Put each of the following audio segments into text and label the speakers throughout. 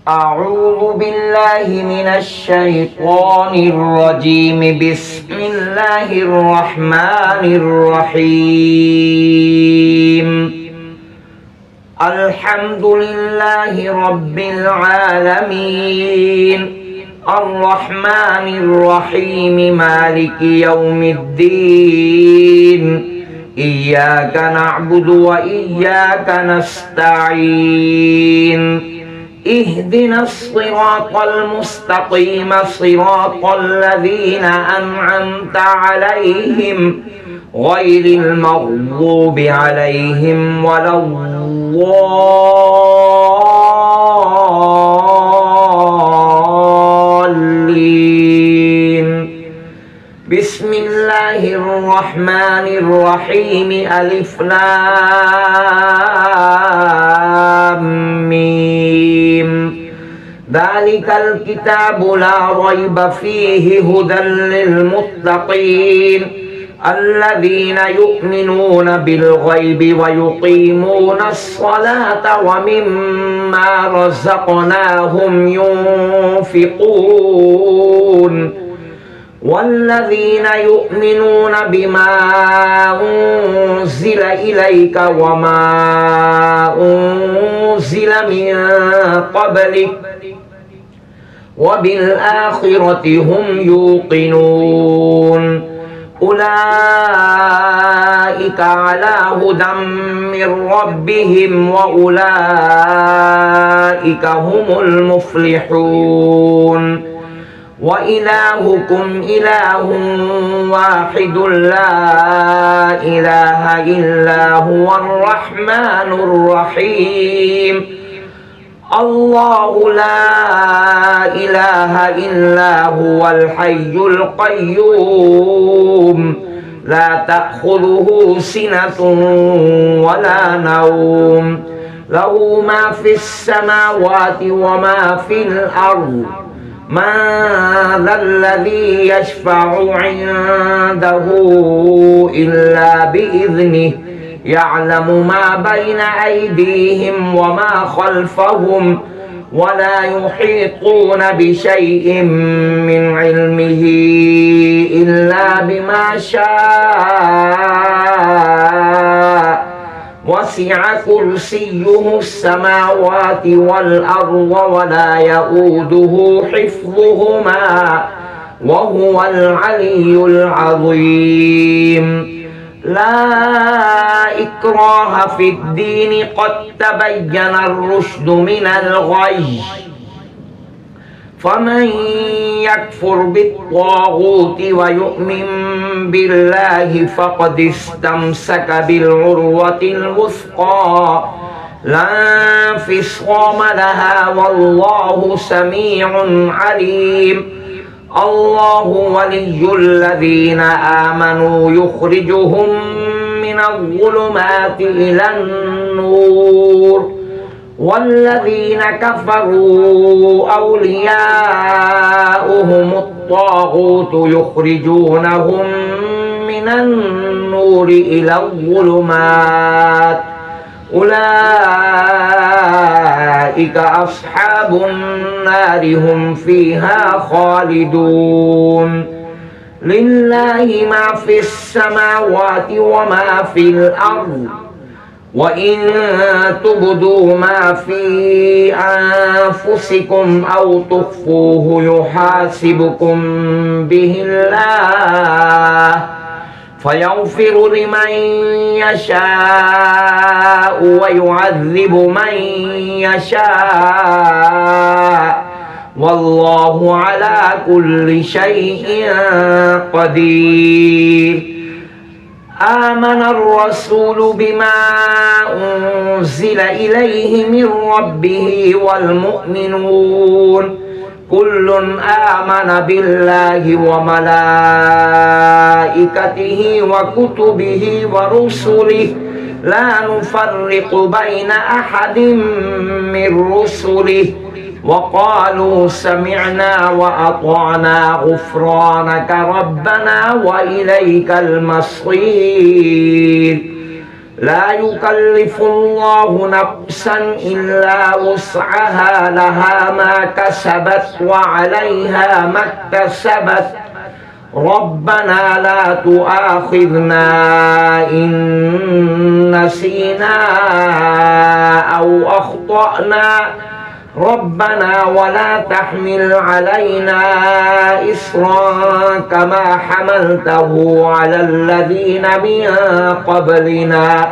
Speaker 1: أعوذ بالله من الشيطان الرجيم. بسم الله الرحمن الرحيم. الحمد لله رب العالمين، الرحمن الرحيم، مالك يوم الدين. إياك نعبد وإياك نستعين. اهدنا الصراط المستقيم، صراط الذين أنعمت عليهم غير المغضوب عليهم ولا الضالين. بسم الله الرحمن الرحيم. ألف لام ميم. ذلك الكتاب لا ريب فيه هدى للمتقين الذين يؤمنون بالغيب ويقيمون الصلاة ومما رزقناهم ينفقون والذين يؤمنون بما أنزل إليك وما أنزل من قبلك وبالآخرة هم يوقنون. أولئك على هدى من ربهم وأولئك هم المفلحون. وإلهكم إله واحد لا إله إلا هو الرحمن الرحيم. الله لا إله إلا هو الحي القيوم لا تأخذه سنة ولا نوم له ما في السماوات وما في الأرض. من ذا الذي يشفع عنده إلا بإذنه يعلم ما بين أيديهم وما خلفهم ولا يحيطون بشيء من علمه إلا بما شاء. وسع كرسيه السماوات والأرض ولا يؤوده حفظهما وهو العلي العظيم. لا إكراه في الدين قد تبين الرشد من الغي. فمن يكفر بالطاغوت ويؤمن بالله فقد استمسك بالعروة الوثقى لا انفصام لها والله سميع عليم. الله ولي الذين آمنوا يخرجهم من الظلمات إلى النور والذين كفروا أولياؤهم الطاغوت يخرجونهم من النور إلى الظلمات أولئك أصحاب النار هم فيها خالدون. لله ما في السماوات وما في الأرض وإن تبدوا ما في أنفسكم أو تخفوه يحاسبكم به الله فيغفر لمن يشاء ويعذب من يشاء والله على كل شيء قدير. آمن الرسول بما أنزل إليه من ربه والمؤمنون كل آمن بالله وملائكته وكتبه ورسله لا نفرق بين أحد من رسله وقالوا سمعنا وأطعنا غفرانك ربنا وإليك المصير. لا يكلف الله نفسا إلا وسعها لها ما كسبت وعليها ما اكتسبت ربنا لا تؤاخذنا إن نسينا أو أخطأنا ربنا ولا تحمل علينا إصرا كما حملته على الذين من قبلنا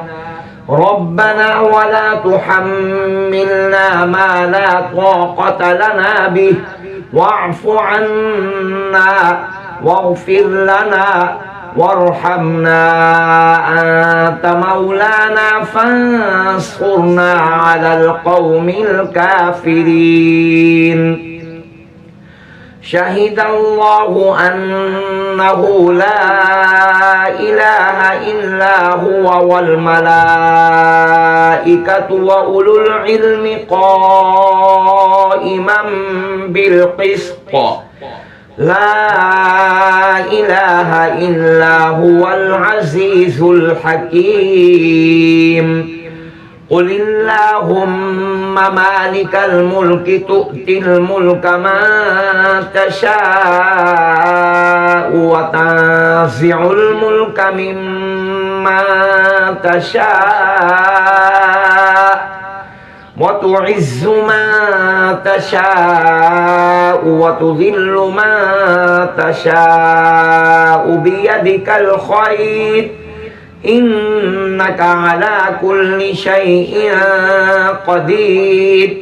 Speaker 1: ربنا ولا تحملنا ما لا طاقة لنا به واعف عنا واغفر لنا وارحمنا أنت مولانا فانصرنا على القوم الكافرين شهد الله أنه لا إله إلا هو والملائكة وأولو العلم قائما بالقسط لا إله إلا هو العزيز الحكيم قل اللهم مالك الملك تؤتي الملك من تشاء وتنزع الملك ممن تشاء وتعز من تشاء وتذل من تشاء بيدك الخير إنك على كل شيء قدير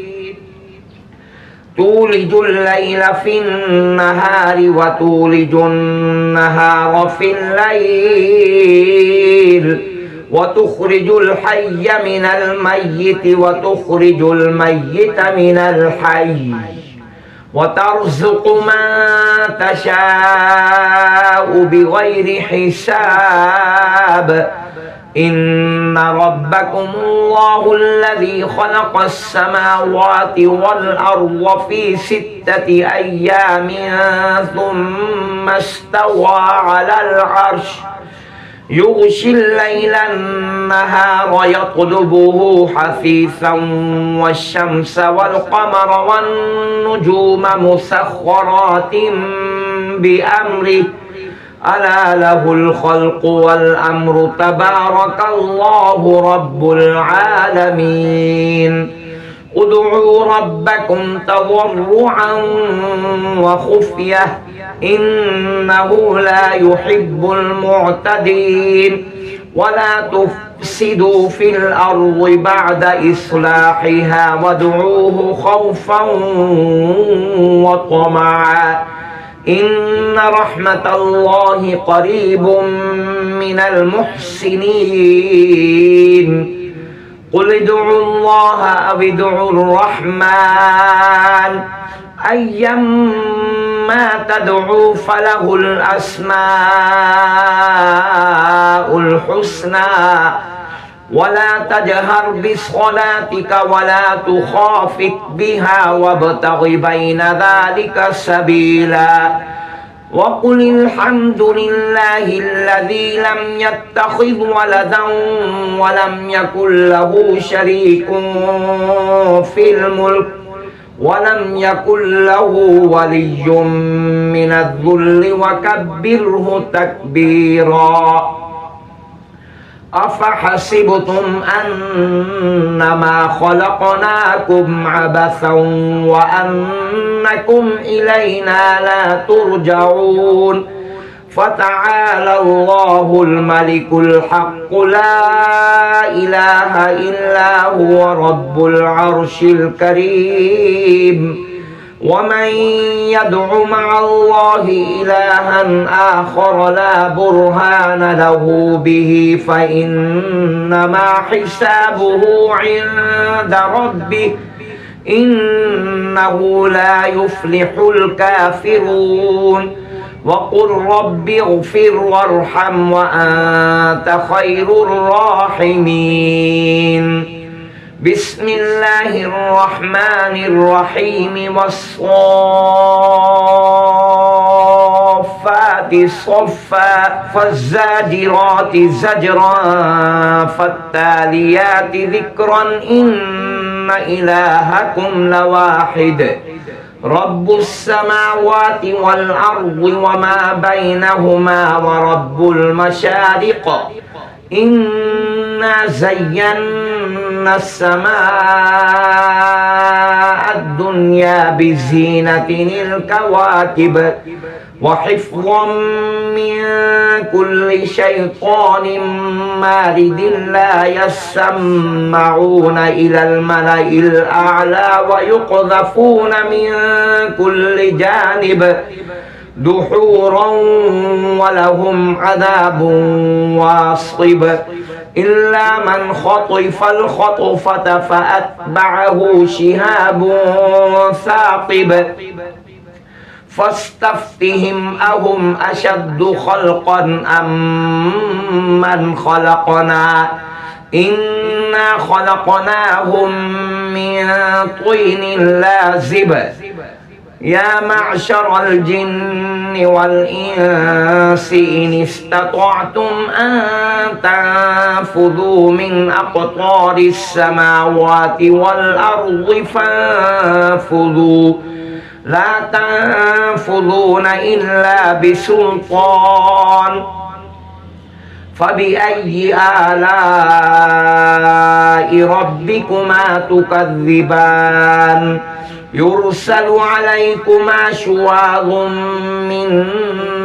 Speaker 1: تولج الليل في النهار وتولج النهار في الليل وتخرج الحي من الميت وتخرج الميت من الحي وترزق من تشاء بغير حساب إن ربكم الله الذي خلق السماوات والأرض في 6 أيام ثم استوى على العرش يغشي الليل النهار يطلبه حثيثا والشمس والقمر والنجوم مسخرات بأمره ألا له الخلق والأمر تبارك الله رب العالمين ادعوا ربكم تضرعا وخفية إنه لا يحب المعتدين ولا تفسدوا في الأرض بعد إصلاحها وادعوه خوفا وطمعا إن رحمة الله قريب من المحسنين قل ادعوا الله أو ادعوا الرحمن أيما تدعوا فله الأسماء الحسنى ولا تجهر بصلاتك ولا تخافت بها وابتغ بين ذلك سبيلا وقل الحمد لله الذي لم يتخذ ولدا ولم يكن له شريك في الملك ولم يكن له ولي من الذل وكبره تكبيرا أفحسبتم أنما خلقناكم عبثا وأنكم إلينا لا ترجعون فتعالى الله الملك الحق لا إله إلا هو رب العرش الكريم ومن يدع مع الله إلها آخر لا برهان له به فإنما حسابه عند ربه إنه لا يفلح الكافرون وقل رب اغفر وارحم وأنت خير الراحمين بسم الله الرحمن الرحيم والصافات الصفات صفا فالزاجرات زجرا فالتاليات ذكرا إن إلهكم لواحد رب السماوات والأرض وما بينهما ورب المشارق إنا زينا السماء الدنيا بزينة الكواكب وحفظا من كل شيطان مارد لا يسمعون إلى الملأ الأعلى ويقذفون من كل جانب دحورا ولهم عذاب واصب إلا من خطف الخطفة فأتبعه شهاب ثاقب فاستفتهم أهم أشد خلقا أم من خلقنا إنا خلقناهم من طين لازب يا معشر الجن والإنس إن استطعتم أن تنفذوا من أقطار السماوات والأرض فانفذوا لا تنفذون إلا بسلطان فبأي آلاء ربكما تكذبان يرسل عليكما شواظ من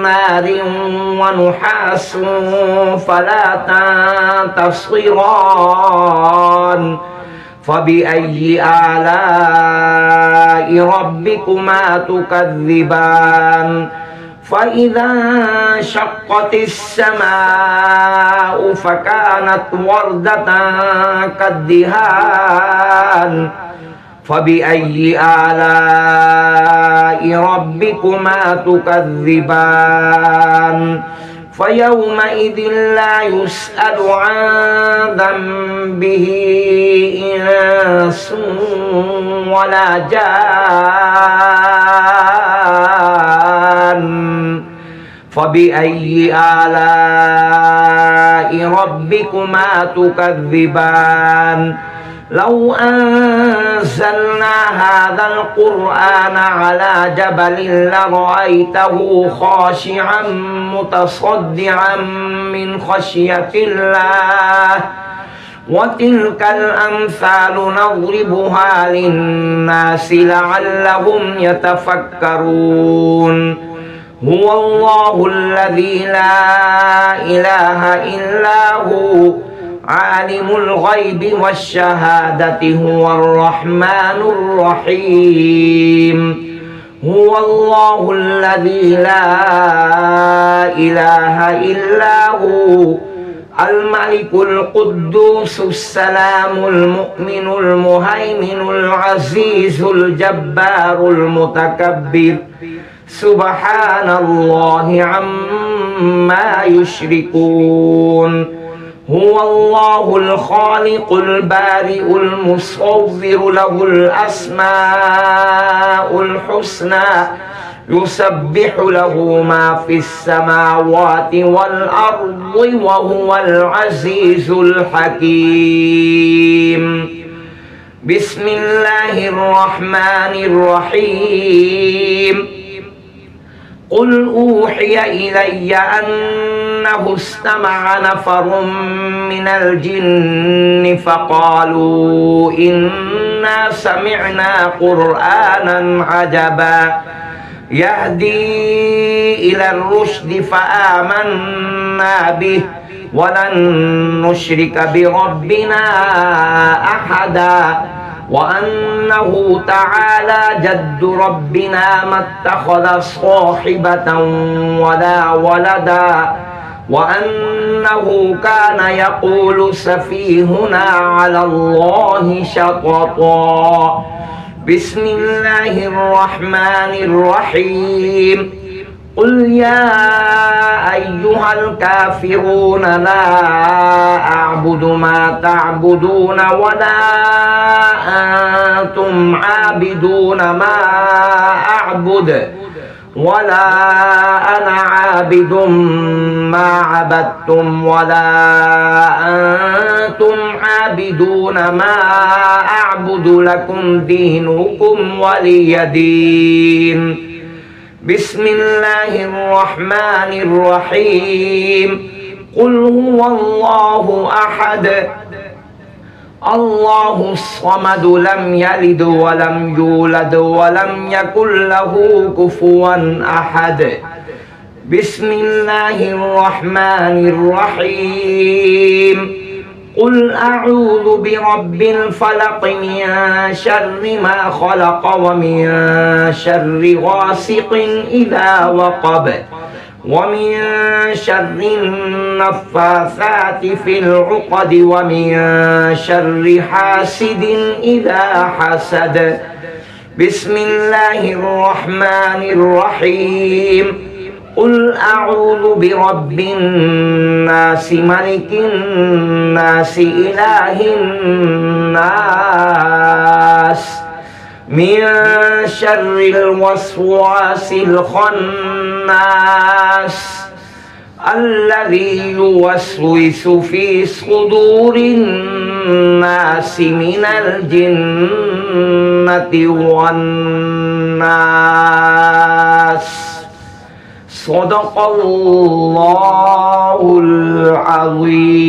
Speaker 1: نار ونحاس فلا تنتصران فبأي آلاء ربكما تكذبان فإذا انشقت السماء فكانت وردة كالدهان فبأي آلاء ربكما تكذبان فيومئذ لا يسأل عن ذنبه إنس ولا جان فبأي آلاء ربكما تكذبان لو أنزلنا هذا القرآن على جبل لرأيته خاشعا متصدعا من خشية الله وتلك الأمثال نضربها للناس لعلهم يتفكرون هو الله الذي لا إله إلا هو عالم الغيب والشهادة هو الرحمن الرحيم هو الله الذي لا إله إلا هو الملك القدوس السلام المؤمن المهيمن العزيز الجبار المتكبر سبحان الله عما يشركون هو الله الخالق البارئ المصور له الأسماء الحسنى يسبح له ما في السماوات والأرض وهو العزيز الحكيم بسم الله الرحمن الرحيم قل أوحي إلي أنه استمع نفر من الجن فقالوا إنا سمعنا قرآنا عجبا يهدي إلى الرشد فآمنا به ولن نشرك بربنا أحدا وأنه تعالى جد ربنا ما اتخذ صاحبة ولا ولدا وأنه كان يقول سفيهنا على الله شططا بسم الله الرحمن الرحيم قل يا أيها الكافرون لا أعبد ما تعبدون ولا أنتم عابدون ما أعبد ولا أنا عابد ما عبدتم ولا أنتم عابدون ما أعبد لكم دينكم ولي دين بسم الله الرحمن الرحيم قل هو الله أحد الله الصمد لم يلد ولم يولد ولم يكن له كفوا أحد بسم الله الرحمن الرحيم قل أعوذ برب الفلق من شر ما خلق ومن شر غاسق إذا وقب ومن شر النفاثات في العقد ومن شر حاسد إذا حسد بسم الله الرحمن الرحيم قل أعوذ برب الناس ملك الناس إله الناس من شر الوسواس الخناس الذي يوسوس في صدور الناس من الجنة والناس صدق الله العظيم